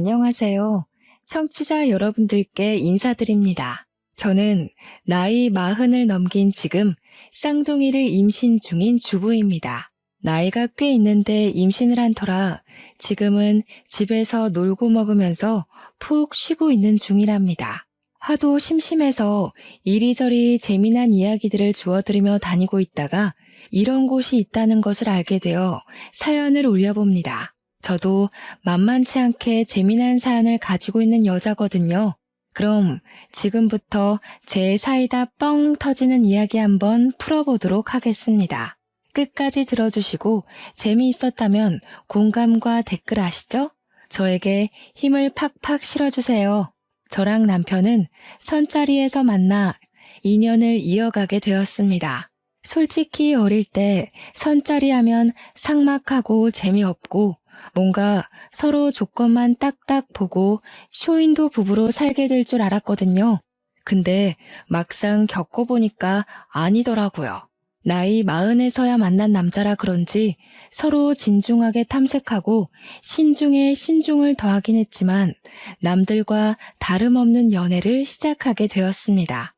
안녕하세요. 청취자 여러분들께 인사드립니다. 저는 나이 40을 넘긴 지금 쌍둥이를 임신 중인 주부입니다. 나이가 꽤 있는데 임신을 한 터라 지금은 집에서 놀고 먹으면서 푹 쉬고 있는 중이랍니다. 하도 심심해서 이리저리 재미난 이야기들을 주워들으며 다니고 있다가 이런 곳이 있다는 것을 알게 되어 사연을 올려봅니다. 저도 만만치 않게 재미난 사연을 가지고 있는 여자거든요. 그럼 지금부터 제 사이다 뻥 터지는 이야기 한번 풀어보도록 하겠습니다. 끝까지 들어주시고 재미있었다면 공감과 댓글 아시죠? 저에게 힘을 팍팍 실어주세요. 저랑 남편은 선자리에서 만나 인연을 이어가게 되었습니다. 솔직히 어릴 때 선자리 하면 삭막하고 재미없고 뭔가 서로 조건만 딱딱 보고 쇼윈도 부부로 살게 될 줄 알았거든요. 근데 막상 겪어보니까 아니더라고요. 나이 40에서야 만난 남자라 그런지 서로 진중하게 탐색하고 신중에 신중을 더하긴 했지만 남들과 다름없는 연애를 시작하게 되었습니다.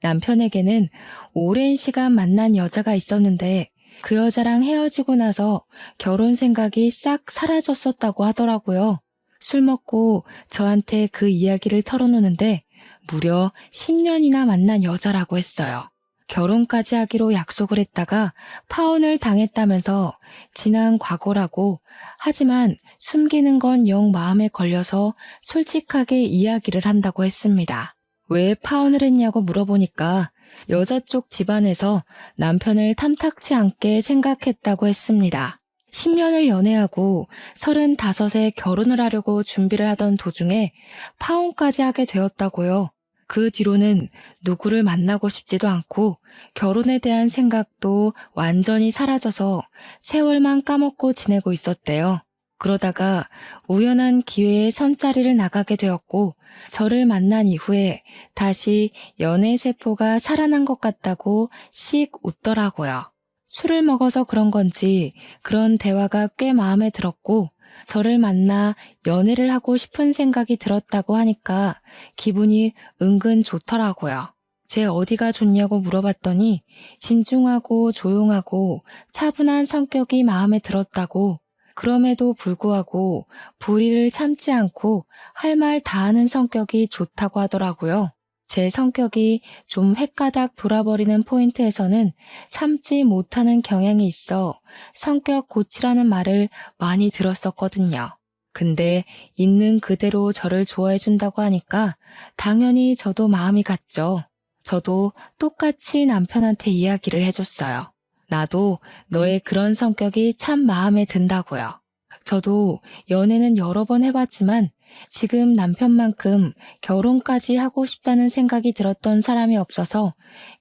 남편에게는 오랜 시간 만난 여자가 있었는데 그 여자랑 헤어지고 나서 결혼 생각이 싹 사라졌었다고 하더라고요. 술 먹고 저한테 그 이야기를 털어놓는데 무려 10년이나 만난 여자라고 했어요. 결혼까지 하기로 약속을 했다가 파혼을 당했다면서 지난 과거라고 하지만 숨기는 건 영 마음에 걸려서 솔직하게 이야기를 한다고 했습니다. 왜 파혼을 했냐고 물어보니까 여자 쪽 집안에서 남편을 탐탁치 않게 생각했다고 했습니다. 10년을 연애하고 35에 결혼을 하려고 준비를 하던 도중에 파혼까지 하게 되었다고요. 그 뒤로는 누구를 만나고 싶지도 않고 결혼에 대한 생각도 완전히 사라져서 세월만 까먹고 지내고 있었대요. 그러다가 우연한 기회에 선자리를 나가게 되었고 저를 만난 이후에 다시 연애 세포가 살아난 것 같다고 씩 웃더라고요. 술을 먹어서 그런 건지 그런 대화가 꽤 마음에 들었고 저를 만나 연애를 하고 싶은 생각이 들었다고 하니까 기분이 은근 좋더라고요. 제 어디가 좋냐고 물어봤더니 진중하고 조용하고 차분한 성격이 마음에 들었다고 그럼에도 불구하고 불의를 참지 않고 할 말 다 하는 성격이 좋다고 하더라고요. 제 성격이 좀 헷가닥 돌아버리는 포인트에서는 참지 못하는 경향이 있어 성격 고치라는 말을 많이 들었었거든요. 근데 있는 그대로 저를 좋아해준다고 하니까 당연히 저도 마음이 갔죠. 저도 똑같이 남편한테 이야기를 해줬어요. 나도 너의 그런 성격이 참 마음에 든다고요. 저도 연애는 여러 번 해봤지만 지금 남편만큼 결혼까지 하고 싶다는 생각이 들었던 사람이 없어서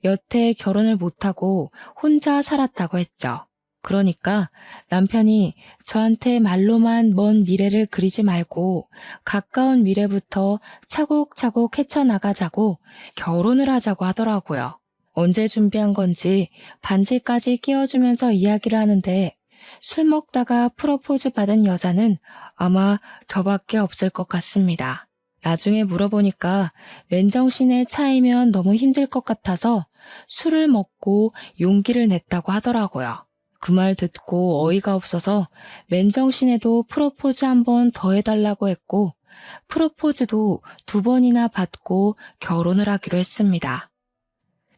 여태 결혼을 못하고 혼자 살았다고 했죠. 그러니까 남편이 저한테 말로만 먼 미래를 그리지 말고 가까운 미래부터 차곡차곡 헤쳐나가자고 결혼을 하자고 하더라고요. 언제 준비한 건지 반지까지 끼워주면서 이야기를 하는데 술 먹다가 프로포즈 받은 여자는 아마 저밖에 없을 것 같습니다. 나중에 물어보니까 맨정신에 차이면 너무 힘들 것 같아서 술을 먹고 용기를 냈다고 하더라고요. 그 말 듣고 어이가 없어서 맨정신에도 프로포즈 한 번 더 해달라고 했고 프로포즈도 2번이나 받고 결혼을 하기로 했습니다.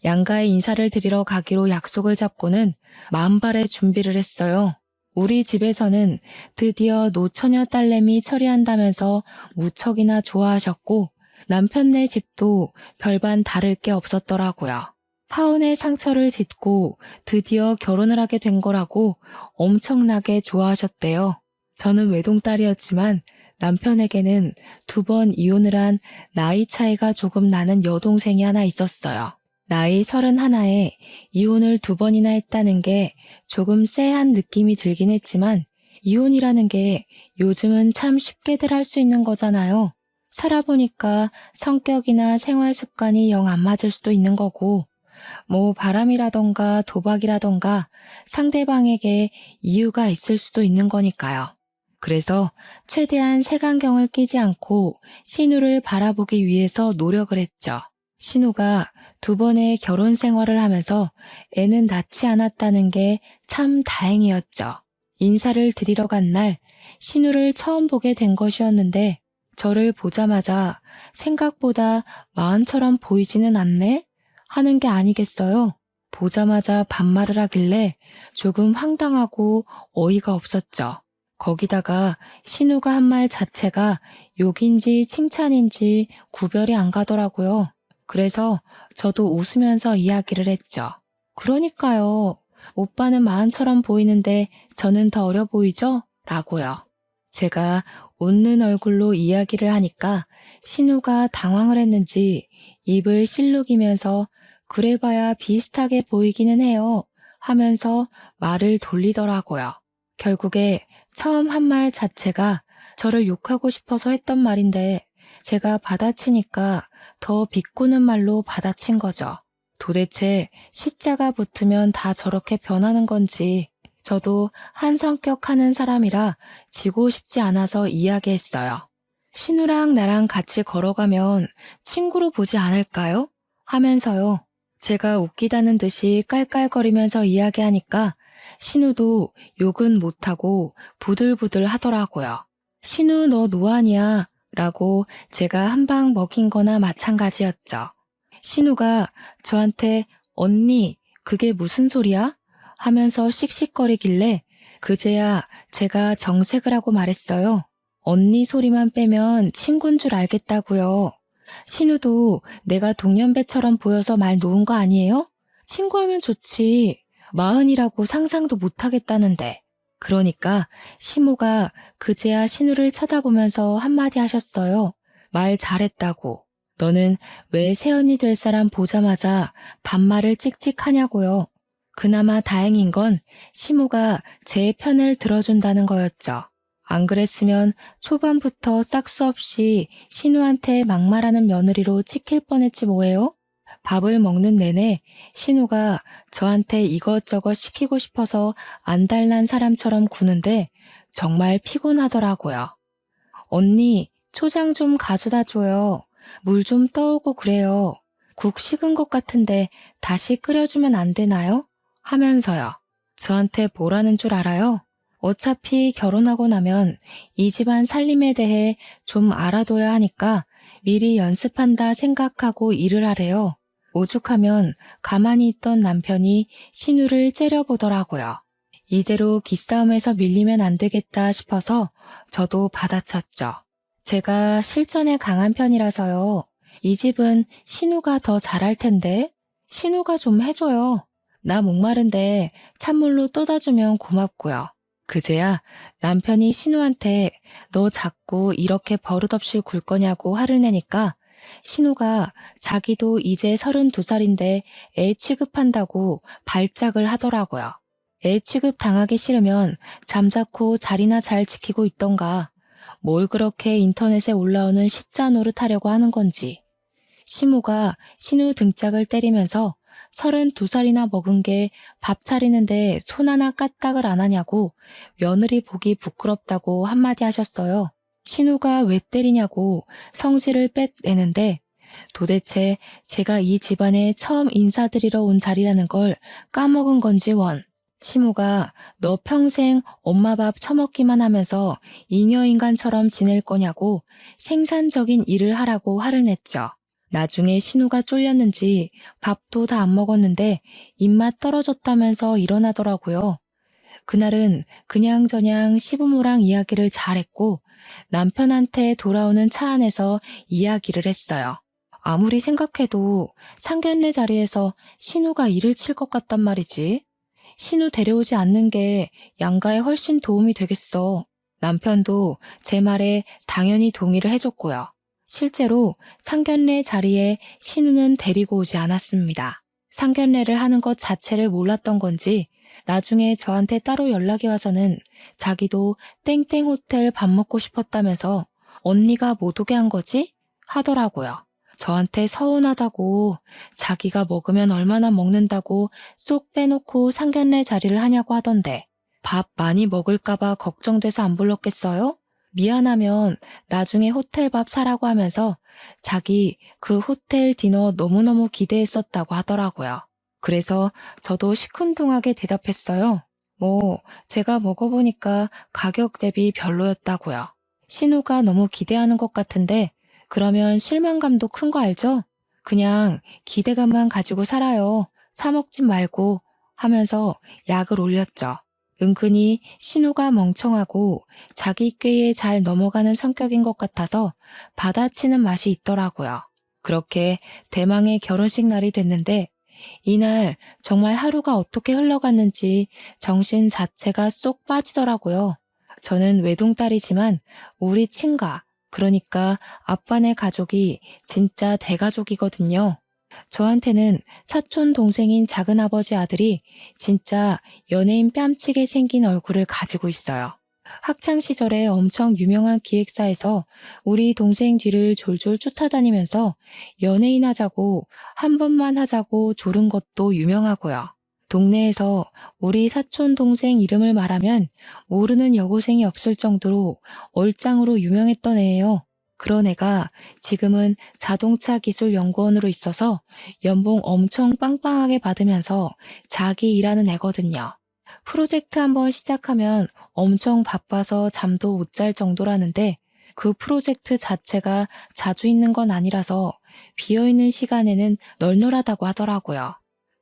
양가에 인사를 드리러 가기로 약속을 잡고는 만발의 준비를 했어요. 우리 집에서는 드디어 노처녀 딸내미 처리한다면서 무척이나 좋아하셨고 남편네 집도 별반 다를 게 없었더라고요. 파혼의 상처를 딛고 드디어 결혼을 하게 된 거라고 엄청나게 좋아하셨대요. 저는 외동딸이었지만 남편에게는 2번 이혼을 한 나이 차이가 조금 나는 여동생이 하나 있었어요. 나이 31에 이혼을 2번이나 했다는 게 조금 쎄한 느낌이 들긴 했지만 이혼이라는 게 요즘은 참 쉽게들 할 수 있는 거잖아요. 살아보니까 성격이나 생활 습관이 영 안 맞을 수도 있는 거고 뭐 바람이라던가 도박이라던가 상대방에게 이유가 있을 수도 있는 거니까요. 그래서 최대한 색안경을 끼지 않고 신우를 바라보기 위해서 노력을 했죠. 신우가 2번의 결혼 생활을 하면서 애는 낳지 않았다는 게 참 다행이었죠. 인사를 드리러 간 날 신우를 처음 보게 된 것이었는데 저를 보자마자 생각보다 마흔처럼 보이지는 않네? 하는 게 아니겠어요? 보자마자 반말을 하길래 조금 황당하고 어이가 없었죠. 거기다가 신우가 한 말 자체가 욕인지 칭찬인지 구별이 안 가더라고요. 그래서 저도 웃으면서 이야기를 했죠. 그러니까요. 오빠는 마흔처럼 보이는데 저는 더 어려 보이죠? 라고요. 제가 웃는 얼굴로 이야기를 하니까 신우가 당황을 했는지 입을 실룩이면서 그래봐야 비슷하게 보이기는 해요 하면서 말을 돌리더라고요. 결국에 처음 한 말 자체가 저를 욕하고 싶어서 했던 말인데 제가 받아치니까 더 비꼬는 말로 받아친 거죠. 도대체 시자가 붙으면 다 저렇게 변하는 건지 저도 한 성격 하는 사람이라 지고 싶지 않아서 이야기했어요. 신우랑 나랑 같이 걸어가면 친구로 보지 않을까요? 하면서요. 제가 웃기다는 듯이 깔깔거리면서 이야기하니까 신우도 욕은 못하고 부들부들 하더라고요. 신우 너 노안이야 라고 제가 한 방 먹인 거나 마찬가지였죠. 신우가 저한테 언니 그게 무슨 소리야? 하면서 씩씩거리길래 그제야 제가 정색을 하고 말했어요. 언니 소리만 빼면 친구인 줄 알겠다고요. 신우도 내가 동년배처럼 보여서 말 놓은 거 아니에요? 친구하면 좋지. 마흔이라고 상상도 못하겠다는데. 그러니까 시모가 그제야 신우를 쳐다보면서 한마디 하셨어요. 말 잘했다고. 너는 왜 새언니 될 사람 보자마자 반말을 찍찍하냐고요. 그나마 다행인 건 시모가 제 편을 들어준다는 거였죠. 안 그랬으면 초반부터 싹수 없이 신우한테 막말하는 며느리로 찍힐 뻔했지 뭐예요? 밥을 먹는 내내 신우가 저한테 이것저것 시키고 싶어서 안달난 사람처럼 구는데 정말 피곤하더라고요. 언니, 초장 좀 가져다 줘요. 물 좀 떠오고 그래요. 국 식은 것 같은데 다시 끓여주면 안 되나요? 하면서요. 저한테 뭐라는 줄 알아요? 어차피 결혼하고 나면 이 집안 살림에 대해 좀 알아둬야 하니까 미리 연습한다 생각하고 일을 하래요. 오죽하면 가만히 있던 남편이 신우를 째려보더라고요. 이대로 기싸움에서 밀리면 안 되겠다 싶어서 저도 받아쳤죠. 제가 실전에 강한 편이라서요. 이 집은 신우가 더 잘할 텐데 신우가 좀 해줘요. 나 목마른데 찬물로 떠다주면 고맙고요. 그제야 남편이 신우한테 너 자꾸 이렇게 버릇없이 굴 거냐고 화를 내니까 신우가 자기도 이제 32살인데 애 취급한다고 발작을 하더라고요. 애 취급 당하기 싫으면 잠자코 자리나 잘 지키고 있던가. 뭘 그렇게 인터넷에 올라오는 시자 노릇하려고 하는 건지. 시모가 신우 등짝을 때리면서 32살이나 먹은 게 밥 차리는데 손 하나 까딱을 안 하냐고 며느리 보기 부끄럽다고 한마디 하셨어요. 신우가 왜 때리냐고 성질을 빽 내는데 도대체 제가 이 집안에 처음 인사드리러 온 자리라는 걸 까먹은 건지 원. 시모가 너 평생 엄마 밥 처먹기만 하면서 잉여인간처럼 지낼 거냐고 생산적인 일을 하라고 화를 냈죠. 나중에 신우가 쫄렸는지 밥도 다 안 먹었는데 입맛 떨어졌다면서 일어나더라고요. 그날은 그냥저냥 시부모랑 이야기를 잘했고 남편한테 돌아오는 차 안에서 이야기를 했어요. 아무리 생각해도 상견례 자리에서 신우가 일을 칠 것 같단 말이지. 신우 데려오지 않는 게 양가에 훨씬 도움이 되겠어. 남편도 제 말에 당연히 동의를 해줬고요. 실제로 상견례 자리에 신우는 데리고 오지 않았습니다. 상견례를 하는 것 자체를 몰랐던 건지 나중에 저한테 따로 연락이 와서는 자기도 땡땡 호텔 밥 먹고 싶었다면서 언니가 못 오게 한 거지? 하더라고요. 저한테 서운하다고 자기가 먹으면 얼마나 먹는다고 쏙 빼놓고 상견례 자리를 하냐고 하던데 밥 많이 먹을까봐 걱정돼서 안 불렀겠어요? 미안하면 나중에 호텔 밥 사라고 하면서 자기 그 호텔 디너 너무너무 기대했었다고 하더라고요. 그래서 저도 시큰둥하게 대답했어요. 뭐, 제가 먹어보니까 가격 대비 별로였다고요. 신우가 너무 기대하는 것 같은데, 그러면 실망감도 큰 거 알죠? 그냥 기대감만 가지고 살아요. 사 먹지 말고 하면서 약을 올렸죠. 은근히 신우가 멍청하고 자기 꾀에 잘 넘어가는 성격인 것 같아서 받아치는 맛이 있더라고요. 그렇게 대망의 결혼식 날이 됐는데 이날 정말 하루가 어떻게 흘러갔는지 정신 자체가 쏙 빠지더라고요. 저는 외동딸이지만 우리 친가, 그러니까 아빠네 가족이 진짜 대가족이거든요. 저한테는 사촌 동생인 작은아버지 아들이 진짜 연예인 뺨치게 생긴 얼굴을 가지고 있어요. 학창 시절에 엄청 유명한 기획사에서 우리 동생 뒤를 졸졸 쫓아다니면서 연예인 하자고 한 번만 하자고 조른 것도 유명하고요. 동네에서 우리 사촌 동생 이름을 말하면 모르는 여고생이 없을 정도로 얼짱으로 유명했던 애예요. 그런 애가 지금은 자동차 기술 연구원으로 있어서 연봉 엄청 빵빵하게 받으면서 자기 일하는 애거든요. 프로젝트 한번 시작하면 엄청 바빠서 잠도 못 잘 정도라는데 그 프로젝트 자체가 자주 있는 건 아니라서 비어있는 시간에는 널널하다고 하더라고요.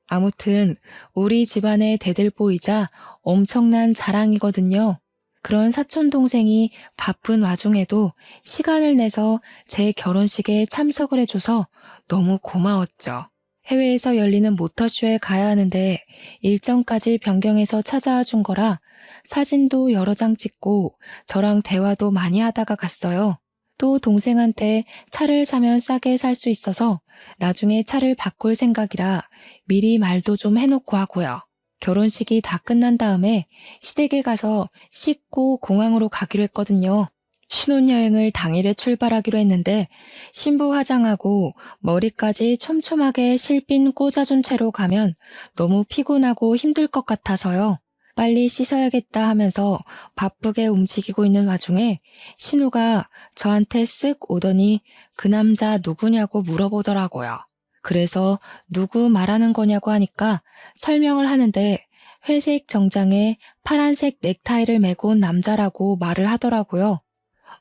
아무튼 우리 집안의 대들보이자 엄청난 자랑이거든요. 그런 사촌 동생이 바쁜 와중에도 시간을 내서 제 결혼식에 참석을 해줘서 너무 고마웠죠. 해외에서 열리는 모터쇼에 가야 하는데 일정까지 변경해서 찾아와 준 거라 사진도 여러 장 찍고 저랑 대화도 많이 하다가 갔어요. 또 동생한테 차를 사면 싸게 살 수 있어서 나중에 차를 바꿀 생각이라 미리 말도 좀 해놓고 하고요. 결혼식이 다 끝난 다음에 시댁에 가서 씻고 공항으로 가기로 했거든요. 신혼여행을 당일에 출발하기로 했는데 신부 화장하고 머리까지 촘촘하게 실핀 꽂아준 채로 가면 너무 피곤하고 힘들 것 같아서요. 빨리 씻어야겠다 하면서 바쁘게 움직이고 있는 와중에 신우가 저한테 쓱 오더니 그 남자 누구냐고 물어보더라고요. 그래서 누구 말하는 거냐고 하니까 설명을 하는데 회색 정장에 파란색 넥타이를 메고 온 남자라고 말을 하더라고요.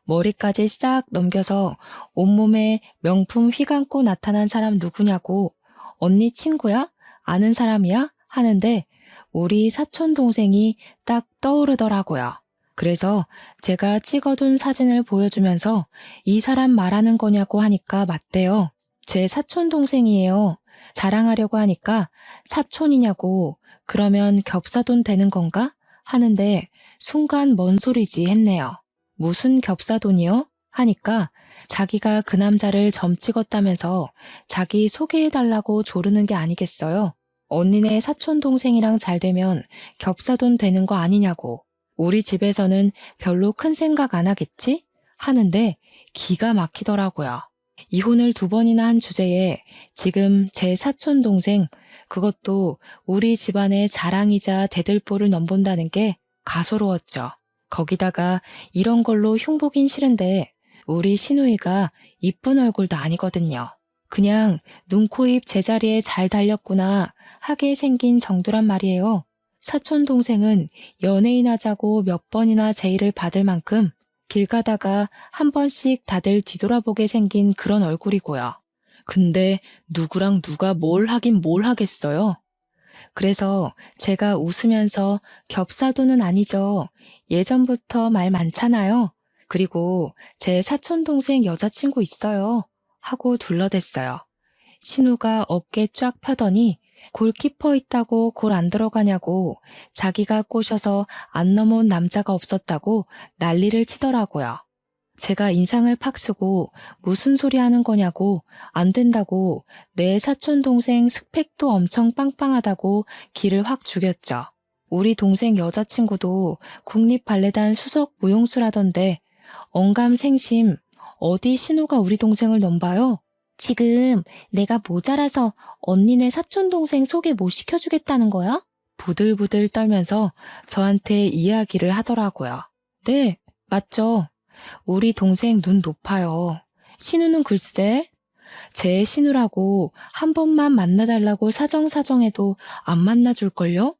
머리까지 싹 넘겨서 온몸에 명품 휘감고 나타난 사람 누구냐고 언니 친구야? 아는 사람이야? 하는데 우리 사촌 동생이 딱 떠오르더라고요. 그래서 제가 찍어둔 사진을 보여주면서 이 사람 말하는 거냐고 하니까 맞대요. 제 사촌 동생이에요. 자랑하려고 하니까 사촌이냐고 그러면 겹사돈 되는 건가? 하는데 순간 뭔 소리지 했네요. 무슨 겹사돈이요? 하니까 자기가 그 남자를 점 찍었다면서 자기 소개해달라고 조르는 게 아니겠어요? 언니네 사촌 동생이랑 잘 되면 겹사돈 되는 거 아니냐고. 우리 집에서는 별로 큰 생각 안 하겠지? 하는데 기가 막히더라고요. 이혼을 2번이나 한 주제에 지금 제 사촌 동생, 그것도 우리 집안의 자랑이자 대들보를 넘본다는 게 가소로웠죠. 거기다가 이런 걸로 흉보긴 싫은데 우리 시누이가 이쁜 얼굴도 아니거든요. 그냥 눈, 코, 입 제자리에 잘 달렸구나 하게 생긴 정도란 말이에요. 사촌 동생은 연예인 하자고 몇 번이나 제의를 받을 만큼 길 가다가 한 번씩 다들 뒤돌아보게 생긴 그런 얼굴이고요. 근데 누구랑 누가 뭘 하긴 뭘 하겠어요? 그래서 제가 웃으면서 겹사도는 아니죠. 예전부터 말 많잖아요. 그리고 제 사촌동생 여자친구 있어요. 하고 둘러댔어요. 신우가 어깨 쫙 펴더니 골키퍼 있다고 골 안 들어가냐고 자기가 꼬셔서 안 넘어온 남자가 없었다고 난리를 치더라고요. 제가 인상을 팍 쓰고 무슨 소리 하는 거냐고 안 된다고 내 사촌 동생 스펙도 엄청 빵빵하다고 기를 확 죽였죠. 우리 동생 여자친구도 국립발레단 수석 무용수라던데 언감생심 어디 신우가 우리 동생을 넘봐요? 지금 내가 모자라서 언니네 사촌 동생 소개 못 시켜주겠다는 거야? 부들부들 떨면서 저한테 이야기를 하더라고요. 네, 맞죠. 우리 동생 눈 높아요. 신우는 글쎄, 제 신우라고 한 번만 만나달라고 사정사정해도 안 만나줄걸요?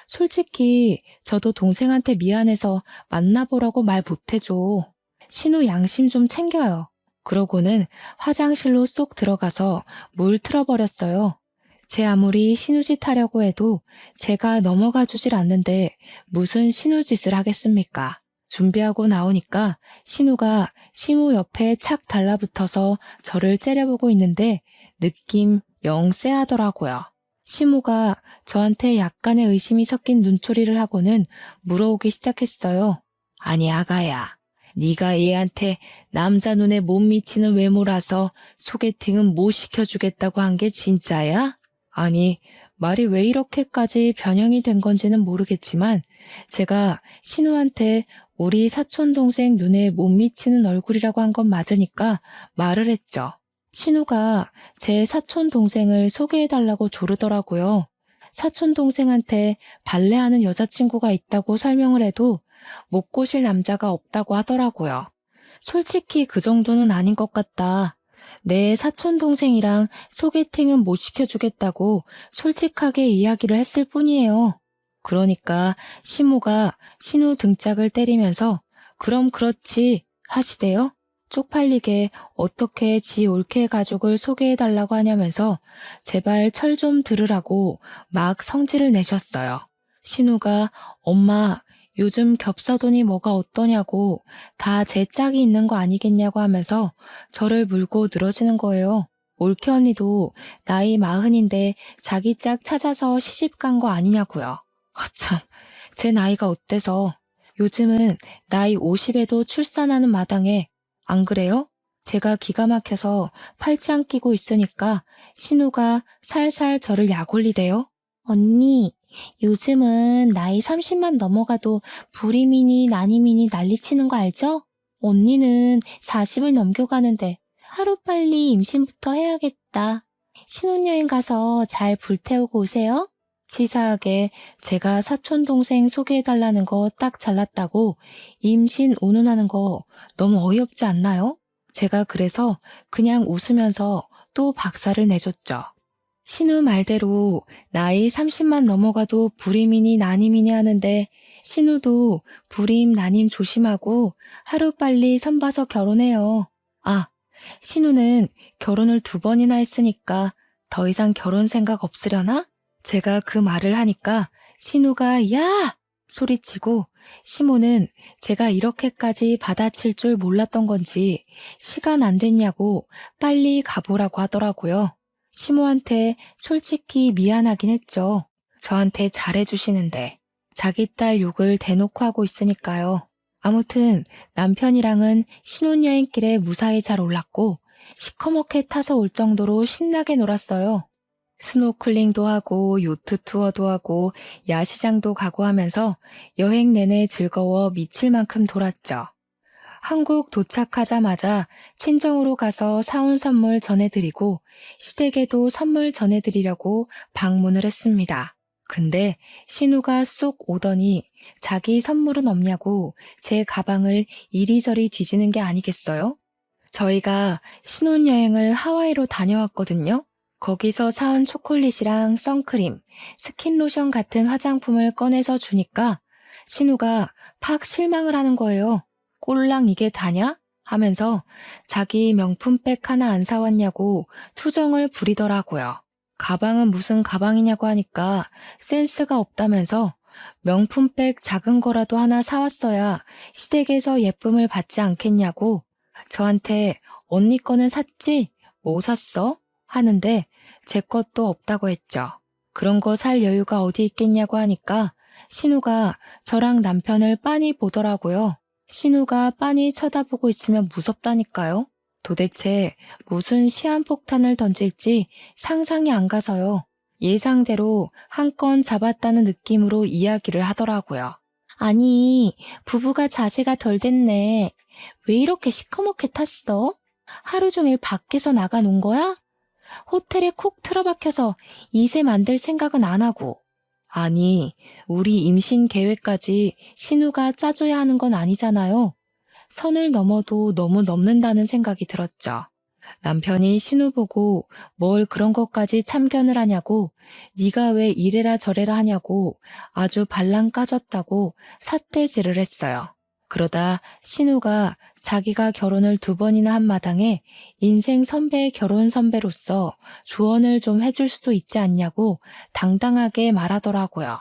솔직히 저도 동생한테 미안해서 만나보라고 말 못해줘. 신우 양심 좀 챙겨요. 그러고는 화장실로 쏙 들어가서 물 틀어버렸어요. 제 아무리 신우짓 하려고 해도 제가 넘어가 주질 않는데 무슨 신우짓을 하겠습니까? 준비하고 나오니까 신우가 시무 옆에 착 달라붙어서 저를 째려보고 있는데 느낌 영 쎄하더라고요. 시무가 저한테 약간의 의심이 섞인 눈초리를 하고는 물어오기 시작했어요. 아니 아가야, 네가 얘한테 남자 눈에 못 미치는 외모라서 소개팅은 못 시켜주겠다고 한 게 진짜야? 아니, 말이 왜 이렇게까지 변형이 된 건지는 모르겠지만 제가 신우한테 우리 사촌동생 눈에 못 미치는 얼굴이라고 한 건 맞으니까 말을 했죠. 신우가 제 사촌동생을 소개해달라고 조르더라고요. 사촌동생한테 발레하는 여자친구가 있다고 설명을 해도 못 꼬실 남자가 없다고 하더라고요. 솔직히 그 정도는 아닌 것 같다. 내 사촌동생이랑 소개팅은 못 시켜주겠다고 솔직하게 이야기를 했을 뿐이에요. 그러니까 시무가 신우 등짝을 때리면서 그럼 그렇지 하시대요. 쪽팔리게 어떻게 지 올케 가족을 소개해달라고 하냐면서 제발 철 좀 들으라고 막 성질을 내셨어요. 신우가 엄마 요즘 겹사돈이 뭐가 어떠냐고 다 제 짝이 있는 거 아니겠냐고 하면서 저를 물고 늘어지는 거예요. 올케 언니도 나이 40인데 자기 짝 찾아서 시집 간 거 아니냐고요. 참, 제 나이가 어때서 요즘은 나이 50에도 출산하는 마당에 안 그래요? 제가 기가 막혀서 팔짱 끼고 있으니까 신우가 살살 저를 약올리대요. 언니, 요즘은 나이 30만 넘어가도 불임이니 난임이니 난리치는 거 알죠? 언니는 40을 넘겨가는데 하루빨리 임신부터 해야겠다. 신혼여행 가서 잘 불태우고 오세요. 치사하게 제가 사촌동생 소개해달라는 거 딱 잘났다고 임신 운운하는 거 너무 어이없지 않나요? 제가 그래서 그냥 웃으면서 또 박살을 내줬죠. 신우 말대로 나이 30만 넘어가도 불임이니 난임이니 하는데 신우도 불임 난임 조심하고 하루빨리 선봐서 결혼해요. 아, 신우는 결혼을 2번이나 했으니까 더 이상 결혼 생각 없으려나? 제가 그 말을 하니까 신우가 야! 소리치고 시모는 제가 이렇게까지 받아칠 줄 몰랐던 건지 시간 안 됐냐고 빨리 가보라고 하더라고요. 시모한테 솔직히 미안하긴 했죠. 저한테 잘해주시는데 자기 딸 욕을 대놓고 하고 있으니까요. 아무튼 남편이랑은 신혼여행길에 무사히 잘 올랐고 시커멓게 타서 올 정도로 신나게 놀았어요. 스노클링도 하고 요트 투어도 하고 야시장도 가고 하면서 여행 내내 즐거워 미칠 만큼 돌았죠. 한국 도착하자마자 친정으로 가서 사온 선물 전해드리고 시댁에도 선물 전해드리려고 방문을 했습니다. 근데 신우가 쏙 오더니 자기 선물은 없냐고 제 가방을 이리저리 뒤지는 게 아니겠어요? 저희가 신혼여행을 하와이로 다녀왔거든요. 거기서 사온 초콜릿이랑 선크림, 스킨로션 같은 화장품을 꺼내서 주니까 신우가 팍 실망을 하는 거예요. 꼴랑 이게 다냐? 하면서 자기 명품백 하나 안 사왔냐고 투정을 부리더라고요. 가방은 무슨 가방이냐고 하니까 센스가 없다면서 명품백 작은 거라도 하나 사왔어야 시댁에서 예쁨을 받지 않겠냐고 저한테 언니 거는 샀지? 뭐 샀어? 하는데 제 것도 없다고 했죠. 그런 거 살 여유가 어디 있겠냐고 하니까 신우가 저랑 남편을 빤히 보더라고요. 신우가 빤히 쳐다보고 있으면 무섭다니까요. 도대체 무슨 시한폭탄을 던질지 상상이 안 가서요. 예상대로 한 건 잡았다는 느낌으로 이야기를 하더라고요. 아니, 부부가 자세가 덜 됐네. 왜 이렇게 시커멓게 탔어? 하루 종일 밖에서 나가 논 거야? 호텔에 콕 틀어박혀서 이세 만들 생각은 안 하고. 아니, 우리 임신 계획까지 신우가 짜줘야 하는 건 아니잖아요. 선을 넘어도 너무 넘는다는 생각이 들었죠. 남편이 신우 보고 뭘 그런 것까지 참견을 하냐고, 네가 왜 이래라 저래라 하냐고 아주 발랑 까졌다고 삿대질을 했어요. 그러다 신우가 자기가 결혼을 2번이나 한 마당에 인생 선배의 결혼 선배로서 조언을 좀 해줄 수도 있지 않냐고 당당하게 말하더라고요.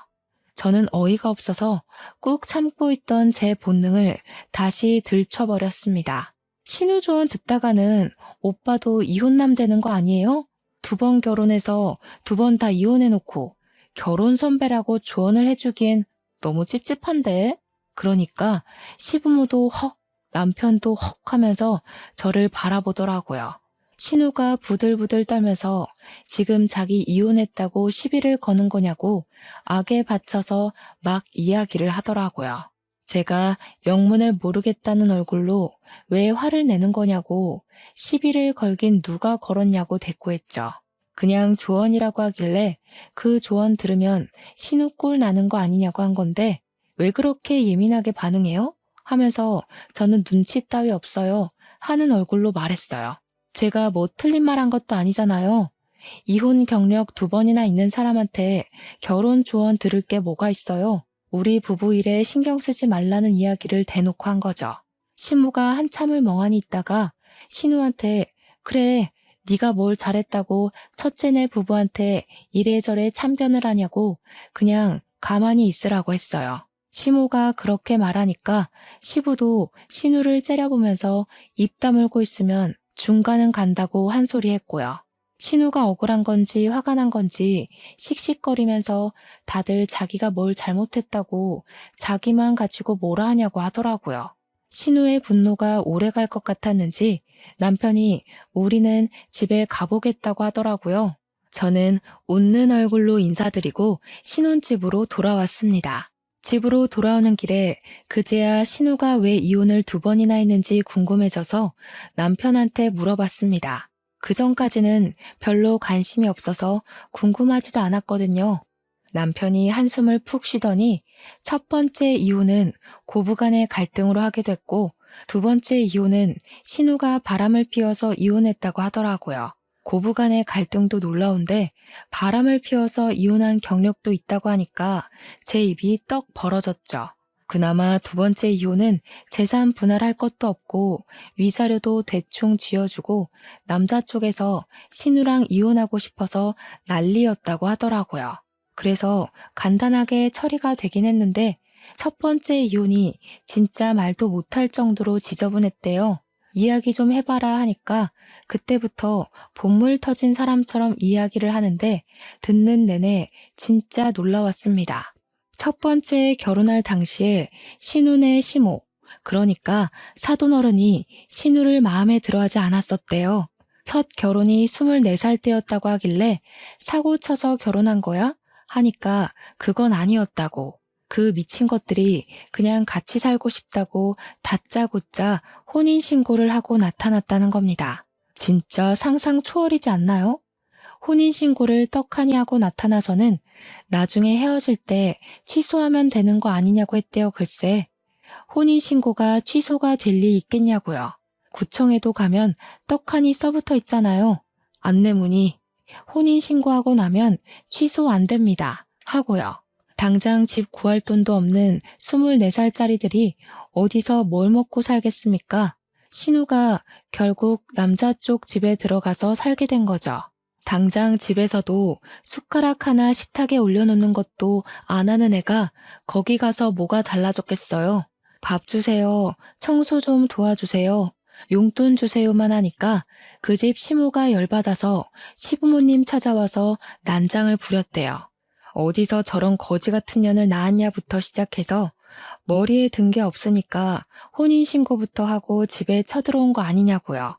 저는 어이가 없어서 꾹 참고 있던 제 본능을 다시 들춰버렸습니다. 신우 조언 듣다가는 오빠도 이혼남 되는 거 아니에요? 2번 결혼해서 2번 다 이혼해놓고 결혼 선배라고 조언을 해주기엔 너무 찝찝한데? 그러니까 시부모도 헉, 남편도 헉 하면서 저를 바라보더라고요. 신우가 부들부들 떨면서 지금 자기 이혼했다고 시비를 거는 거냐고 악에 받쳐서 막 이야기를 하더라고요. 제가 영문을 모르겠다는 얼굴로 왜 화를 내는 거냐고 시비를 걸긴 누가 걸었냐고 대꾸했죠. 그냥 조언이라고 하길래 그 조언 들으면 신우 꼴 나는 거 아니냐고 한 건데 왜 그렇게 예민하게 반응해요? 하면서 저는 눈치 따위 없어요 하는 얼굴로 말했어요. 제가 뭐 틀린 말 한 것도 아니잖아요. 이혼 경력 2번이나 있는 사람한테 결혼 조언 들을 게 뭐가 있어요? 우리 부부 일에 신경 쓰지 말라는 이야기를 대놓고 한 거죠. 신우가 한참을 멍하니 있다가 신우한테 그래 네가 뭘 잘했다고 첫째네 부부한테 이래저래 참견을 하냐고 그냥 가만히 있으라고 했어요. 시모가 그렇게 말하니까 시부도 신우를 째려보면서 입 다물고 있으면 중간은 간다고 한 소리 했고요. 신우가 억울한 건지 화가 난 건지 씩씩거리면서 다들 자기가 뭘 잘못했다고 자기만 가지고 뭐라 하냐고 하더라고요. 신우의 분노가 오래 갈 것 같았는지 남편이 우리는 집에 가보겠다고 하더라고요. 저는 웃는 얼굴로 인사드리고 신혼집으로 돌아왔습니다. 집으로 돌아오는 길에 그제야 신우가 왜 이혼을 2번이나 했는지 궁금해져서 남편한테 물어봤습니다. 그전까지는 별로 관심이 없어서 궁금하지도 않았거든요. 남편이 한숨을 푹 쉬더니 첫 번째 이혼은 고부간의 갈등으로 하게 됐고 2번째 이혼은 신우가 바람을 피워서 이혼했다고 하더라고요. 고부간의 갈등도 놀라운데 바람을 피워서 이혼한 경력도 있다고 하니까 제 입이 떡 벌어졌죠. 그나마 2번째 이혼은 재산 분할할 것도 없고 위자료도 대충 쥐어주고 남자 쪽에서 신우랑 이혼하고 싶어서 난리였다고 하더라고요. 그래서 간단하게 처리가 되긴 했는데 첫 번째 이혼이 진짜 말도 못할 정도로 지저분했대요. 이야기 좀 해봐라 하니까 그때부터 본물 터진 사람처럼 이야기를 하는데 듣는 내내 진짜 놀라웠습니다. 첫 번째 결혼할 당시에 신우네 시모, 그러니까 사돈어른이 신우를 마음에 들어하지 않았었대요. 첫 결혼이 24살 때였다고 하길래 사고 쳐서 결혼한 거야? 하니까 그건 아니었다고. 그 미친 것들이 그냥 같이 살고 싶다고 다짜고짜 혼인신고를 하고 나타났다는 겁니다. 진짜 상상 초월이지 않나요? 혼인신고를 떡하니 하고 나타나서는 나중에 헤어질 때 취소하면 되는 거 아니냐고 했대요. 글쎄, 혼인신고가 취소가 될 리 있겠냐고요. 구청에도 가면 떡하니 써붙어 있잖아요. 안내문이 혼인신고하고 나면 취소 안 됩니다. 하고요. 당장 집 구할 돈도 없는 24살짜리들이 어디서 뭘 먹고 살겠습니까? 신우가 결국 남자 쪽 집에 들어가서 살게 된 거죠. 당장 집에서도 숟가락 하나 식탁에 올려놓는 것도 안 하는 애가 거기 가서 뭐가 달라졌겠어요. 밥 주세요. 청소 좀 도와주세요. 용돈 주세요만 하니까 그 집 시모가 열받아서 시부모님 찾아와서 난장을 부렸대요. 어디서 저런 거지 같은 년을 낳았냐부터 시작해서 머리에 든 게 없으니까 혼인신고부터 하고 집에 쳐들어온 거 아니냐고요.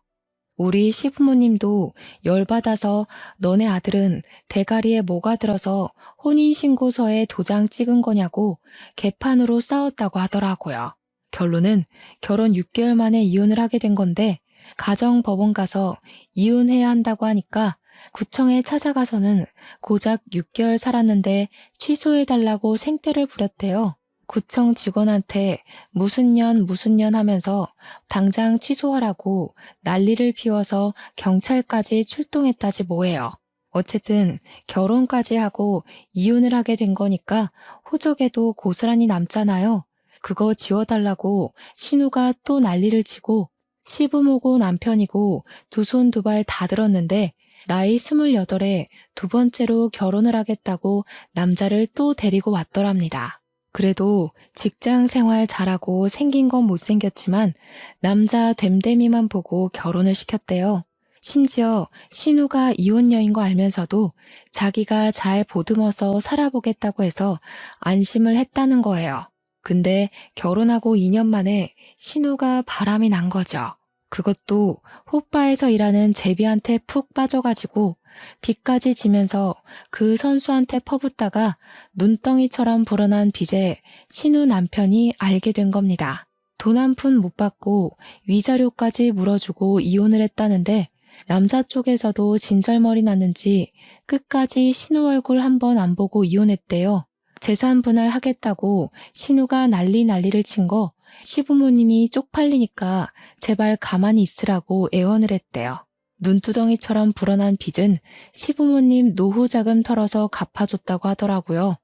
우리 시부모님도 열받아서 너네 아들은 대가리에 뭐가 들어서 혼인신고서에 도장 찍은 거냐고 개판으로 싸웠다고 하더라고요. 결론은 결혼 6개월 만에 이혼을 하게 된 건데 가정법원 가서 이혼해야 한다고 하니까 구청에 찾아가서는 고작 6개월 살았는데 취소해달라고 생떼를 부렸대요. 구청 직원한테 무슨 년 하면서 당장 취소하라고 난리를 피워서 경찰까지 출동했다지 뭐예요. 어쨌든 결혼까지 하고 이혼을 하게 된 거니까 호적에도 고스란히 남잖아요. 그거 지워달라고 신우가 또 난리를 치고 시부모고 남편이고 두 손 두 발 다 들었는데 나이 28에 두 번째로 결혼을 하겠다고 남자를 또 데리고 왔더랍니다. 그래도 직장 생활 잘하고 생긴 건 못생겼지만 남자 됨됨이만 보고 결혼을 시켰대요. 심지어 신우가 이혼녀인 거 알면서도 자기가 잘 보듬어서 살아보겠다고 해서 안심을 했다는 거예요. 근데 결혼하고 2년 만에 신우가 바람이 난 거죠. 그것도 호빠에서 일하는 제비한테 푹 빠져가지고 빚까지 지면서 그 선수한테 퍼붓다가 눈덩이처럼 불어난 빚에 신우 남편이 알게 된 겁니다. 돈 한 푼 못 받고 위자료까지 물어주고 이혼을 했다는데 남자 쪽에서도 진절머리 났는지 끝까지 신우 얼굴 한 번 안 보고 이혼했대요. 재산 분할하겠다고 신우가 난리를 친 거 시부모님이 쪽팔리니까 제발 가만히 있으라고 애원을 했대요. 눈두덩이처럼 불어난 빚은 시부모님 노후 자금 털어서 갚아줬다고 하더라고요.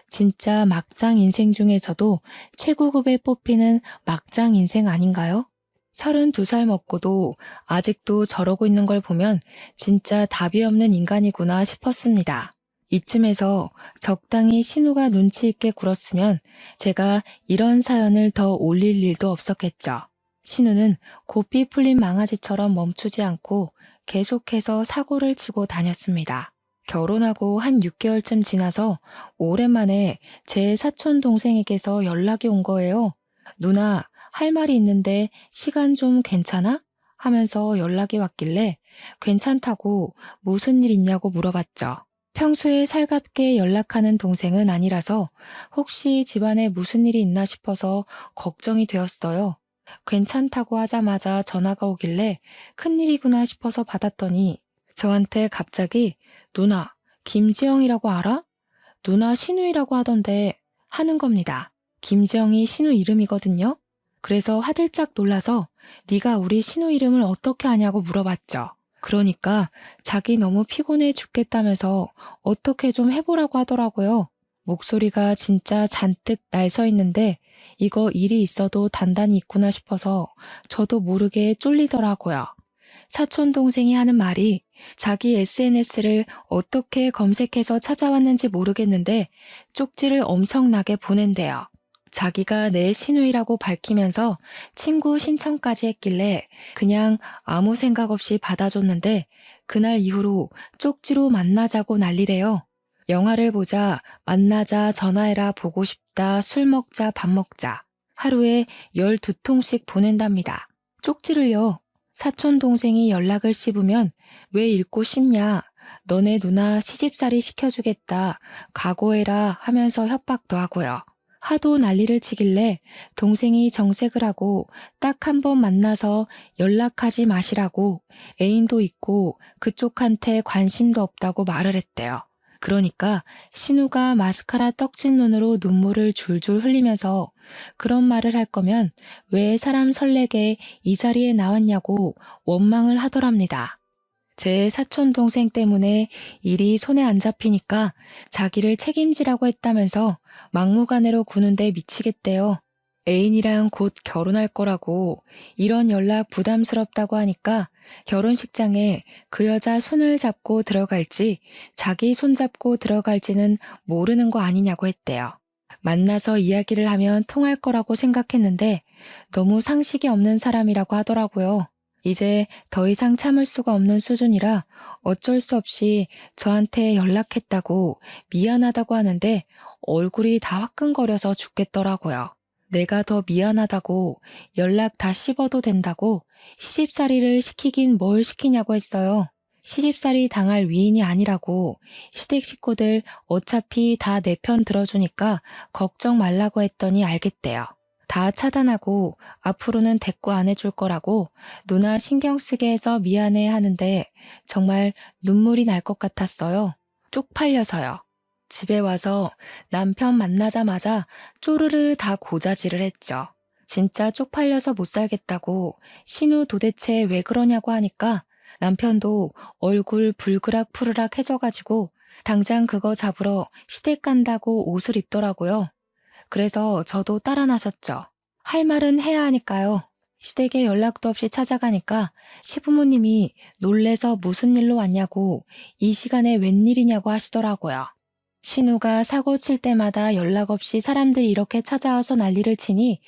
진짜 막장 인생 중에서도 최고급에 뽑히는 막장 인생 아닌가요? 32살 먹고도 아직도 저러고 있는 걸 보면 진짜 답이 없는 인간이구나 싶었습니다. 이쯤에서 적당히 신우가 눈치 있게 굴었으면 제가 이런 사연을 더 올릴 일도 없었겠죠. 신우는 고삐 풀린 망아지처럼 멈추지 않고 계속해서 사고를 치고 다녔습니다. 결혼하고 한 6개월쯤 지나서 오랜만에 제 사촌 동생에게서 연락이 온 거예요. 누나, 할 말이 있는데 시간 좀 괜찮아? 하면서 연락이 왔길래 괜찮다고 무슨 일 있냐고 물어봤죠. 평소에 살갑게 연락하는 동생은 아니라서 혹시 집안에 무슨 일이 있나 싶어서 걱정이 되었어요. 괜찮다고 하자마자 전화가 오길래 큰일이구나 싶어서 받았더니 저한테 갑자기 누나, 김지영이라고 알아? 누나 신우이라고 하던데 하는 겁니다. 김지영이 신우 이름이거든요. 그래서 화들짝 놀라서 네가 우리 신우 이름을 어떻게 아냐고 물어봤죠. 그러니까 자기 너무 피곤해 죽겠다면서 어떻게 좀 해보라고 하더라고요. 목소리가 진짜 잔뜩 날서 있는데 이거 일이 있어도 단단히 있구나 싶어서 저도 모르게 쫄리더라고요. 사촌 동생이 하는 말이 자기 SNS를 어떻게 검색해서 찾아왔는지 모르겠는데 쪽지를 엄청나게 보낸대요. 자기가 내 신우이라고 밝히면서 친구 신청까지 했길래 그냥 아무 생각 없이 받아줬는데 그날 이후로 쪽지로 만나자고 난리래요. 영화를 보자, 만나자, 전화해라, 보고 싶다, 술 먹자, 밥 먹자. 하루에 12통씩 보낸답니다. 쪽지를요. 사촌 동생이 연락을 씹으면 왜 읽고 싶냐? 너네 누나 시집살이 시켜주겠다. 각오해라 하면서 협박도 하고요. 하도 난리를 치길래 동생이 정색을 하고 딱 한 번 만나서 연락하지 마시라고 애인도 있고 그쪽한테 관심도 없다고 말을 했대요. 그러니까 신우가 마스카라 떡진 눈으로 눈물을 줄줄 흘리면서 그런 말을 할 거면 왜 사람 설레게 이 자리에 나왔냐고 원망을 하더랍니다. 제 사촌 동생 때문에 일이 손에 안 잡히니까 자기를 책임지라고 했다면서 막무가내로 구는데 미치겠대요. 애인이랑 곧 결혼할 거라고 이런 연락 부담스럽다고 하니까 결혼식장에 그 여자 손을 잡고 들어갈지 자기 손 잡고 들어갈지는 모르는 거 아니냐고 했대요. 만나서 이야기를 하면 통할 거라고 생각했는데 너무 상식이 없는 사람이라고 하더라고요. 이제 더 이상 참을 수가 없는 수준이라 어쩔 수 없이 저한테 연락했다고 미안하다고 하는데 얼굴이 다 화끈거려서 죽겠더라고요. 내가 더 미안하다고 연락 다 씹어도 된다고 시집살이를 시키긴 뭘 시키냐고 했어요. 시집살이 당할 위인이 아니라고 시댁 식구들 어차피 다 내 편 들어주니까 걱정 말라고 했더니 알겠대요. 다 차단하고 앞으로는 대꾸 안 해줄 거라고 누나 신경 쓰게 해서 미안해 하는데 정말 눈물이 날 것 같았어요. 쪽팔려서요. 집에 와서 남편 만나자마자 쪼르르 다 고자질을 했죠. 진짜 쪽팔려서 못 살겠다고 신우 도대체 왜 그러냐고 하니까 남편도 얼굴 불그락 푸르락 해져가지고 당장 그거 잡으러 시댁 간다고 옷을 입더라고요. 그래서 저도 따라 나섰죠. 할 말은 해야 하니까요. 시댁에 연락도 없이 찾아가니까 시부모님이 놀래서 무슨 일로 왔냐고 이 시간에 웬일이냐고 하시더라고요. 신우가 사고 칠 때마다 연락 없이 사람들이 이렇게 찾아와서 난리를 치니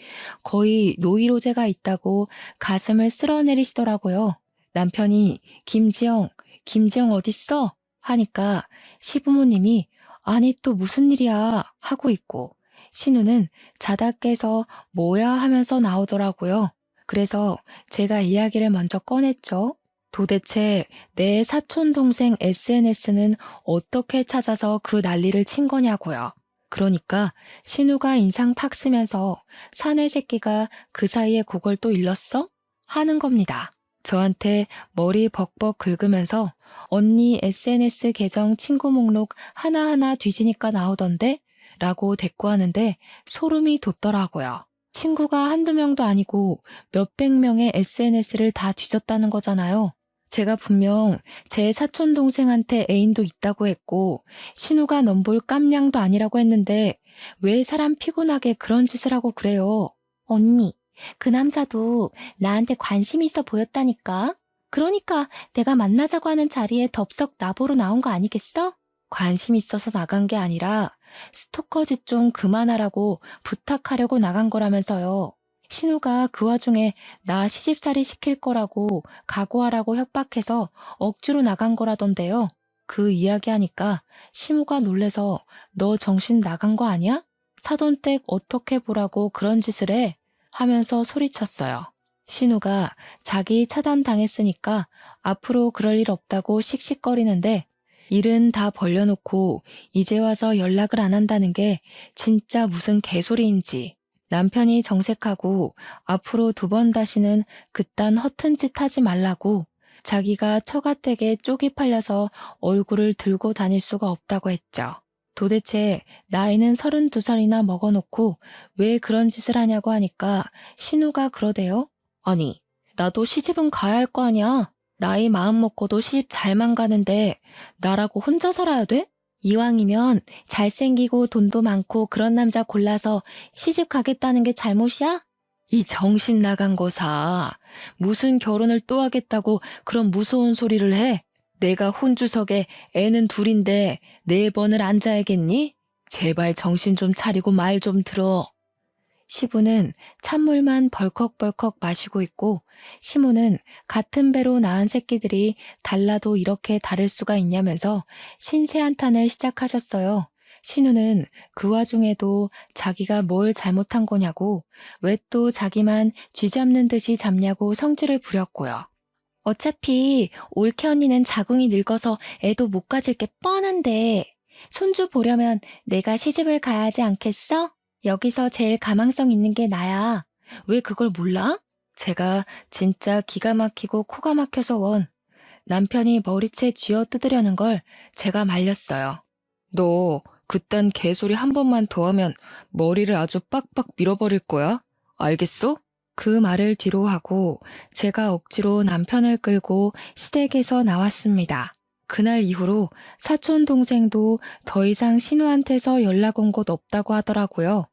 거의 노이로제가 있다고 가슴을 쓸어내리시더라고요. 남편이 김지영 어딨어? 하니까 시부모님이 아니 또 무슨 일이야 하고 있고 신우는 자다 깨서 뭐야 하면서 나오더라고요. 그래서 제가 이야기를 먼저 꺼냈죠. 도대체 내 사촌 동생 SNS는 어떻게 찾아서 그 난리를 친 거냐고요. 그러니까 신우가 인상 팍 쓰면서 사내 새끼가 그 사이에 그걸 또 일렀어? 하는 겁니다. 저한테 머리 벅벅 긁으면서 언니 SNS 계정 친구 목록 하나하나 뒤지니까 나오던데? 라고 대꾸하는데 소름이 돋더라고요. 친구가 한두 명도 아니고 몇백 명의 SNS를 다 뒤졌다는 거잖아요. 제가 분명 제 사촌 동생한테 애인도 있다고 했고 신우가 넘볼 깜냥도 아니라고 했는데 왜 사람 피곤하게 그런 짓을 하고 그래요? 언니, 그 남자도 나한테 관심 있어 보였다니까? 그러니까 내가 만나자고 하는 자리에 덥석 나보러 나온 거 아니겠어? 관심 있어서 나간 게 아니라 스토커 짓 좀 그만하라고 부탁하려고 나간 거라면서요. 신우가 그 와중에 나 시집살이 시킬 거라고 각오하라고 협박해서 억지로 나간 거라던데요. 그 이야기하니까 신우가 놀래서 너 정신 나간 거 아니야? 사돈댁 어떻게 보라고 그런 짓을 해? 하면서 소리쳤어요. 신우가 자기 차단당했으니까 앞으로 그럴 일 없다고 씩씩거리는데 일은 다 벌려놓고 이제 와서 연락을 안 한다는 게 진짜 무슨 개소리인지. 남편이 정색하고 앞으로 2번 다시는 그딴 허튼 짓 하지 말라고 자기가 처가댁에 쪽이 팔려서 얼굴을 들고 다닐 수가 없다고 했죠. 도대체 나이는 32살이나 먹어놓고 왜 그런 짓을 하냐고 하니까 신우가 그러대요. 아니, 나도 시집은 가야 할 거 아니야. 나이 마음 먹고도 시집 잘만 가는데 나라고 혼자 살아야 돼? 이왕이면 잘생기고 돈도 많고 그런 남자 골라서 시집 가겠다는 게 잘못이야? 이 정신 나간 거사. 무슨 결혼을 또 하겠다고 그런 무서운 소리를 해? 내가 혼주석에 애는 둘인데 4번을 앉아야겠니? 제발 정신 좀 차리고 말 좀 들어. 시부는 찬물만 벌컥벌컥 마시고 있고 시모는 같은 배로 낳은 새끼들이 달라도 이렇게 다를 수가 있냐면서 신세한탄을 시작하셨어요. 신우는 그 와중에도 자기가 뭘 잘못한 거냐고 왜 또 자기만 쥐잡는 듯이 잡냐고 성질을 부렸고요. 어차피 올케 언니는 자궁이 늙어서 애도 못 가질 게 뻔한데 손주 보려면 내가 시집을 가야 하지 않겠어? 여기서 제일 가망성 있는 게 나야. 왜 그걸 몰라? 제가 진짜 기가 막히고 코가 막혀서 남편이 머리채 쥐어 뜯으려는 걸 제가 말렸어요. 너 그딴 개소리 한 번만 더 하면 머리를 아주 빡빡 밀어버릴 거야. 알겠어? 그 말을 뒤로 하고 제가 억지로 남편을 끌고 시댁에서 나왔습니다. 그날 이후로 사촌 동생도 더 이상 신우한테서 연락 온 곳 없다고 하더라고요.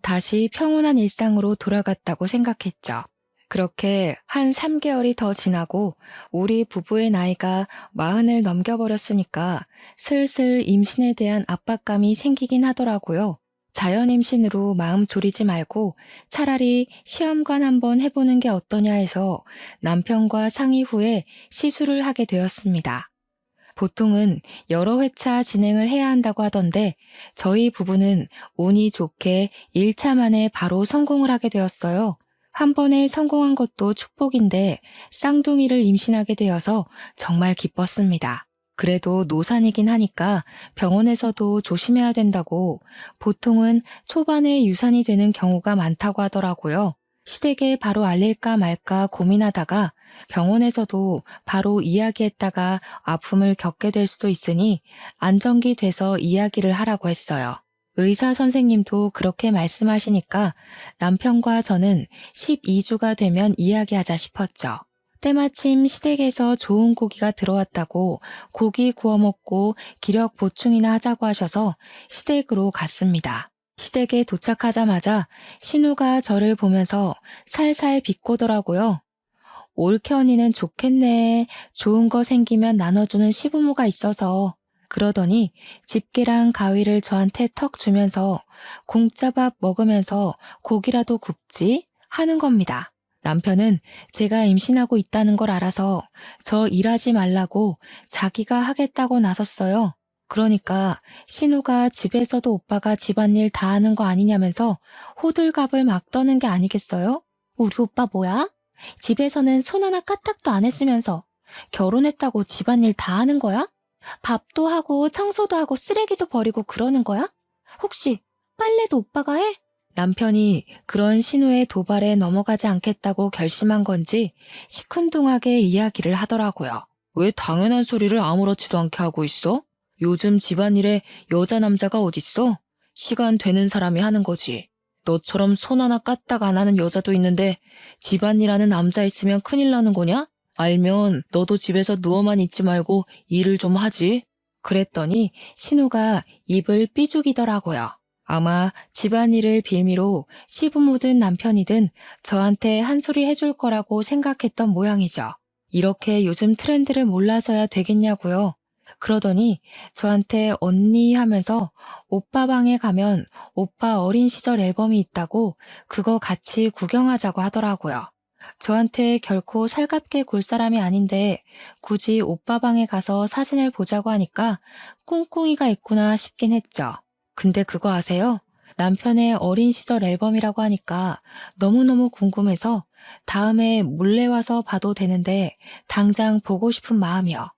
다시 평온한 일상으로 돌아갔다고 생각했죠. 그렇게 한 3개월이 더 지나고 우리 부부의 나이가 40을 넘겨버렸으니까 슬슬 임신에 대한 압박감이 생기긴 하더라고요. 자연 임신으로 마음 졸이지 말고 차라리 시험관 한번 해보는 게 어떠냐 해서 남편과 상의 후에 시술을 하게 되었습니다. 보통은 여러 회차 진행을 해야 한다고 하던데 저희 부부는 운이 좋게 1차 만에 바로 성공을 하게 되었어요. 한 번에 성공한 것도 축복인데 쌍둥이를 임신하게 되어서 정말 기뻤습니다. 그래도 노산이긴 하니까 병원에서도 조심해야 된다고 보통은 초반에 유산이 되는 경우가 많다고 하더라고요. 시댁에 바로 알릴까 말까 고민하다가 병원에서도 바로 이야기했다가 아픔을 겪게 될 수도 있으니 안정기 돼서 이야기를 하라고 했어요. 의사 선생님도 그렇게 말씀하시니까 남편과 저는 12주가 되면 이야기하자 싶었죠. 때마침 시댁에서 좋은 고기가 들어왔다고 고기 구워 먹고 기력 보충이나 하자고 하셔서 시댁으로 갔습니다. 시댁에 도착하자마자 신우가 저를 보면서 살살 비꼬더라고요. 올케 언니는 좋겠네. 좋은 거 생기면 나눠주는 시부모가 있어서. 그러더니 집게랑 가위를 저한테 턱 주면서 공짜밥 먹으면서 고기라도 굽지 하는 겁니다. 남편은 제가 임신하고 있다는 걸 알아서 저 일하지 말라고 자기가 하겠다고 나섰어요. 그러니까 신우가 집에서도 오빠가 집안일 다 하는 거 아니냐면서 호들갑을 막 떠는 게 아니겠어요? 우리 오빠 뭐야? 집에서는 손 하나 까딱도 안 했으면서 결혼했다고 집안일 다 하는 거야? 밥도 하고 청소도 하고 쓰레기도 버리고 그러는 거야? 혹시 빨래도 오빠가 해? 남편이 그런 신우의 도발에 넘어가지 않겠다고 결심한 건지 시큰둥하게 이야기를 하더라고요. 왜 당연한 소리를 아무렇지도 않게 하고 있어? 요즘 집안일에 여자 남자가 어딨어? 시간 되는 사람이 하는 거지. 너처럼 손 하나 까딱 안 하는 여자도 있는데 집안일하는 남자 있으면 큰일 나는 거냐? 알면 너도 집에서 누워만 있지 말고 일을 좀 하지. 그랬더니 신우가 입을 삐죽이더라고요. 아마 집안일을 빌미로 시부모든 남편이든 저한테 한 소리 해줄 거라고 생각했던 모양이죠. 이렇게 요즘 트렌드를 몰라서야 되겠냐고요. 그러더니 저한테 언니 하면서 오빠 방에 가면 오빠 어린 시절 앨범이 있다고 그거 같이 구경하자고 하더라고요. 저한테 결코 살갑게 굴 사람이 아닌데 굳이 오빠 방에 가서 사진을 보자고 하니까 꿍꿍이가 있구나 싶긴 했죠. 근데 그거 아세요? 남편의 어린 시절 앨범이라고 하니까 너무너무 궁금해서 다음에 몰래 와서 봐도 되는데 당장 보고 싶은 마음이요.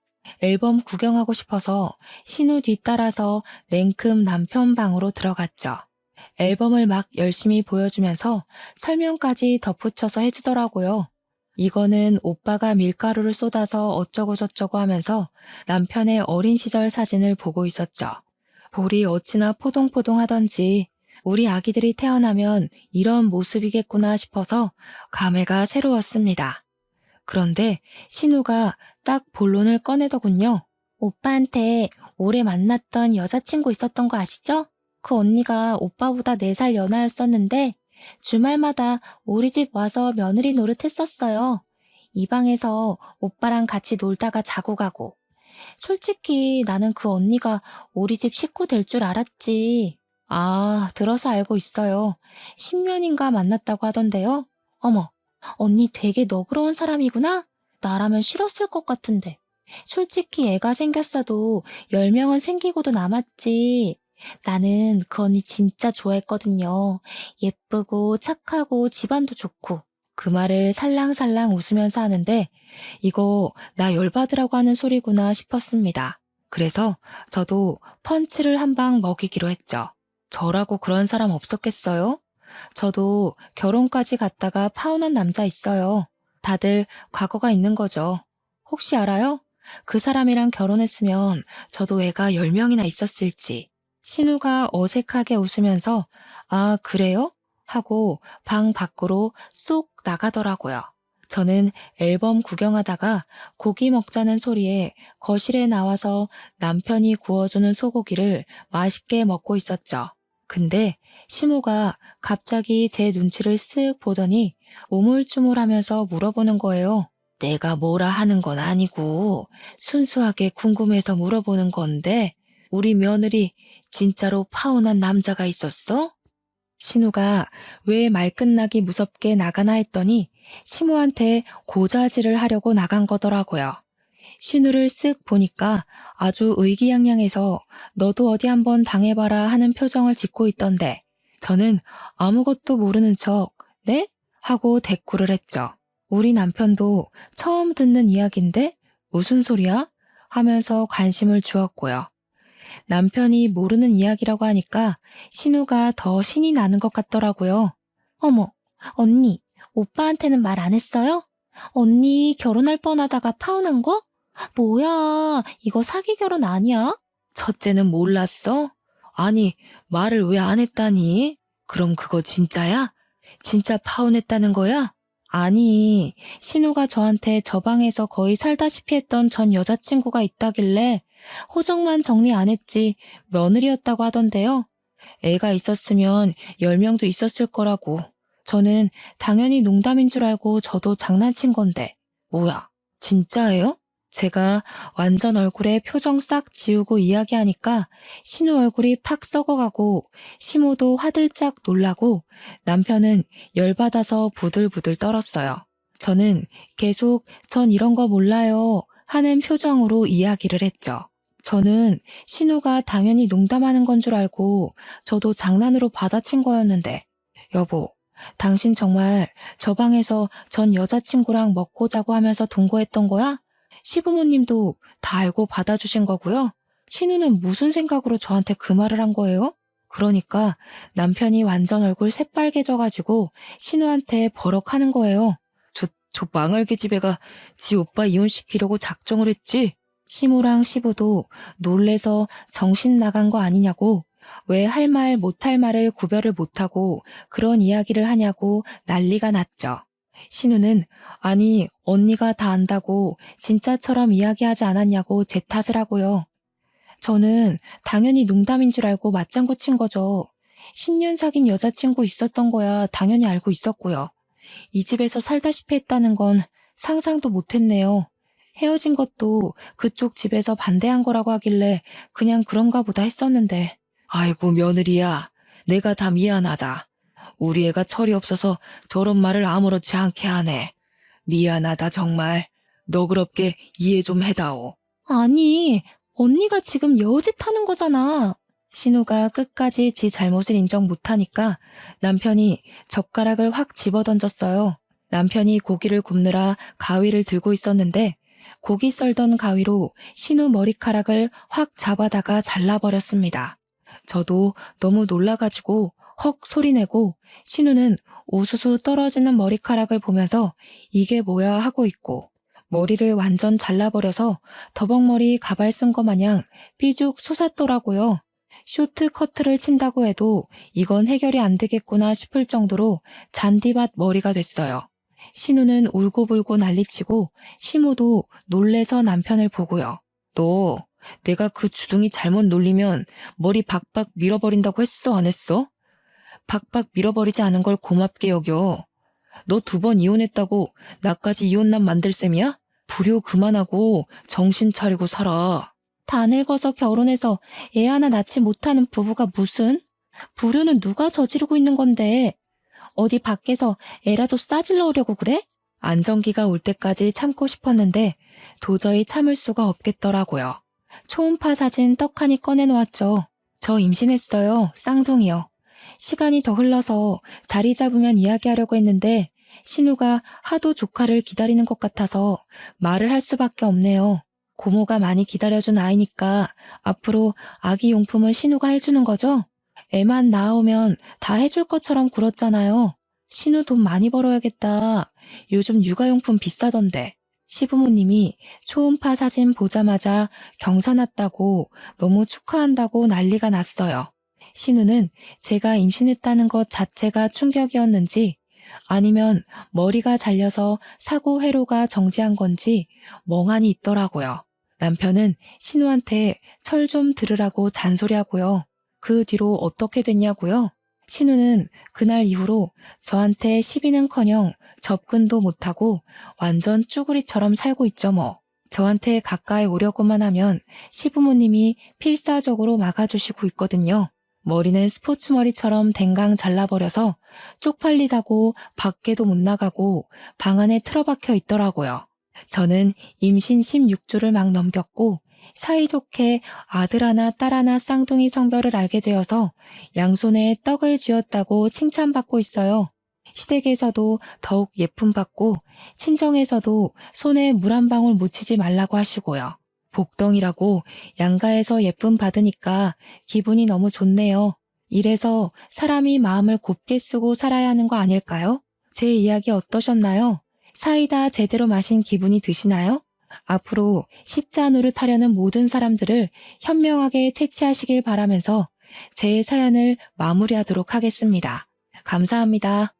앨범 구경하고 싶어서 신우 뒤따라서 냉큼 남편 방으로 들어갔죠. 앨범을 막 열심히 보여주면서 설명까지 덧붙여서 해주더라고요. 이거는 오빠가 밀가루를 쏟아서 어쩌고저쩌고 하면서 남편의 어린 시절 사진을 보고 있었죠. 볼이 어찌나 포동포동 하던지 우리 아기들이 태어나면 이런 모습이겠구나 싶어서 감회가 새로웠습니다. 그런데 신우가 딱 본론을 꺼내더군요. 오빠한테 오래 만났던 여자친구 있었던 거 아시죠? 그 언니가 오빠보다 4살 연하였었는데 주말마다 우리 집 와서 며느리 노릇했었어요. 이 방에서 오빠랑 같이 놀다가 자고 가고. 솔직히 나는 그 언니가 우리 집 식구 될 줄 알았지. 아, 들어서 알고 있어요. 10년인가 만났다고 하던데요. 어머, 언니 되게 너그러운 사람이구나? 나라면 싫었을 것 같은데. 솔직히 애가 생겼어도 10명은 생기고도 남았지. 나는 그 언니 진짜 좋아했거든요. 예쁘고 착하고 집안도 좋고. 그 말을 살랑살랑 웃으면서 하는데 이거 나 열받으라고 하는 소리구나 싶었습니다. 그래서 저도 펀치를 한 방 먹이기로 했죠. 저라고 그런 사람 없었겠어요? 저도 결혼까지 갔다가 파혼한 남자 있어요. 다들 과거가 있는 거죠. 혹시 알아요? 그 사람이랑 결혼했으면 저도 애가 10명이나 있었을지. 신우가 어색하게 웃으면서 아, 그래요? 하고 방 밖으로 쏙 나가더라고요. 저는 앨범 구경하다가 고기 먹자는 소리에 거실에 나와서 남편이 구워주는 소고기를 맛있게 먹고 있었죠. 근데 시모가 갑자기 제 눈치를 쓱 보더니 우물쭈물하면서 물어보는 거예요. 내가 뭐라 하는 건 아니고 순수하게 궁금해서 물어보는 건데 우리 며느리 진짜로 파혼한 남자가 있었어? 신우가 왜 말 끝나기 무섭게 나가나 했더니 시모한테 고자질을 하려고 나간 거더라고요. 신우를 쓱 보니까 아주 의기양양해서 너도 어디 한번 당해봐라 하는 표정을 짓고 있던데 저는 아무것도 모르는 척 네? 하고 대꾸를 했죠. 우리 남편도 처음 듣는 이야기인데 무슨 소리야? 하면서 관심을 주었고요. 남편이 모르는 이야기라고 하니까 신우가 더 신이 나는 것 같더라고요. 어머, 언니, 오빠한테는 말 안 했어요? 언니 결혼할 뻔하다가 파혼한 거? 뭐야, 이거 사기 결혼 아니야? 첫째는 몰랐어? 아니, 말을 왜 안 했다니? 그럼 그거 진짜야? 진짜 파혼했다는 거야? 아니, 신우가 저한테 저 방에서 거의 살다시피 했던 전 여자친구가 있다길래 호적만 정리 안 했지 며느리였다고 하던데요. 애가 있었으면 10명도 있었을 거라고. 저는 당연히 농담인 줄 알고 저도 장난친 건데. 뭐야, 진짜예요? 제가 완전 얼굴에 표정 싹 지우고 이야기하니까 신우 얼굴이 팍 썩어가고 시모도 화들짝 놀라고 남편은 열받아서 부들부들 떨었어요. 저는 계속 전 이런 거 몰라요 하는 표정으로 이야기를 했죠. 저는 신우가 당연히 농담하는 건 줄 알고 저도 장난으로 받아친 거였는데, 여보, 당신 정말 저 방에서 전 여자친구랑 먹고 자고 하면서 동거했던 거야? 시부모님도 다 알고 받아주신 거고요. 신우는 무슨 생각으로 저한테 그 말을 한 거예요? 그러니까 남편이 완전 얼굴 새빨개져가지고 신우한테 버럭하는 거예요. 저 망할개 집애가 지 오빠 이혼시키려고 작정을 했지? 시모랑 시부도 놀래서 정신 나간 거 아니냐고, 왜 할 말 못할 말을 구별을 못하고 그런 이야기를 하냐고 난리가 났죠. 신우는 아니 언니가 다 안다고 진짜처럼 이야기하지 않았냐고 제 탓을 하고요. 저는 당연히 농담인 줄 알고 맞장구 친 거죠. 10년 사귄 여자친구 있었던 거야 당연히 알고 있었고요. 이 집에서 살다시피 했다는 건 상상도 못했네요. 헤어진 것도 그쪽 집에서 반대한 거라고 하길래 그냥 그런가 보다 했었는데. 아이고 며느리야, 내가 다 미안하다. 우리 애가 철이 없어서 저런 말을 아무렇지 않게 하네. 미안하다 정말. 너그럽게 이해 좀 해다오. 아니, 언니가 지금 여우짓 하는 거잖아. 신우가 끝까지 지 잘못을 인정 못하니까 남편이 젓가락을 확 집어던졌어요. 남편이 고기를 굽느라 가위를 들고 있었는데 고기 썰던 가위로 신우 머리카락을 확 잡아다가 잘라버렸습니다. 저도 너무 놀라가지고 헉 소리내고 신우는 우수수 떨어지는 머리카락을 보면서 이게 뭐야 하고 있고 머리를 완전 잘라버려서 더벅머리 가발 쓴 거 마냥 삐죽 솟았더라고요. 쇼트 커트를 친다고 해도 이건 해결이 안 되겠구나 싶을 정도로 잔디밭 머리가 됐어요. 신우는 울고불고 난리치고 시모도 놀래서 남편을 보고요. 너 내가 그 주둥이 잘못 놀리면 머리 박박 밀어버린다고 했어 안 했어? 박박 밀어버리지 않은 걸 고맙게 여겨. 너 2번 이혼했다고 나까지 이혼남 만들 셈이야? 불효 그만하고 정신 차리고 살아. 다 늙어서 결혼해서 애 하나 낳지 못하는 부부가 무슨? 불효는 누가 저지르고 있는 건데? 어디 밖에서 애라도 싸질러오려고 그래? 안정기가 올 때까지 참고 싶었는데 도저히 참을 수가 없겠더라고요. 초음파 사진 떡하니 꺼내놓았죠. 저 임신했어요. 쌍둥이요. 시간이 더 흘러서 자리 잡으면 이야기하려고 했는데 신우가 하도 조카를 기다리는 것 같아서 말을 할 수밖에 없네요. 고모가 많이 기다려준 아이니까 앞으로 아기 용품은 신우가 해주는 거죠? 애만 낳아오면 다 해줄 것처럼 굴었잖아요. 신우 돈 많이 벌어야겠다. 요즘 육아용품 비싸던데. 시부모님이 초음파 사진 보자마자 경사났다고 너무 축하한다고 난리가 났어요. 신우는 제가 임신했다는 것 자체가 충격이었는지 아니면 머리가 잘려서 사고 회로가 정지한 건지 멍하니 있더라고요. 남편은 신우한테 철 좀 들으라고 잔소리하고요. 그 뒤로 어떻게 됐냐고요? 신우는 그날 이후로 저한테 시비는커녕 접근도 못하고 완전 쭈구리처럼 살고 있죠 뭐. 저한테 가까이 오려고만 하면 시부모님이 필사적으로 막아주시고 있거든요. 머리는 스포츠 머리처럼 댕강 잘라버려서 쪽팔리다고 밖에도 못 나가고 방 안에 틀어박혀 있더라고요. 저는 임신 16주를 막 넘겼고 사이좋게 아들 하나 딸 하나 쌍둥이 성별을 알게 되어서 양손에 떡을 쥐었다고 칭찬받고 있어요. 시댁에서도 더욱 예쁨 받고 친정에서도 손에 물 한 방울 묻히지 말라고 하시고요. 복덩이라고 양가에서 예쁨 받으니까 기분이 너무 좋네요. 이래서 사람이 마음을 곱게 쓰고 살아야 하는 거 아닐까요? 제 이야기 어떠셨나요? 사이다 제대로 마신 기분이 드시나요? 앞으로 시자 노릇하려는 모든 사람들을 현명하게 퇴치하시길 바라면서 제 사연을 마무리하도록 하겠습니다. 감사합니다.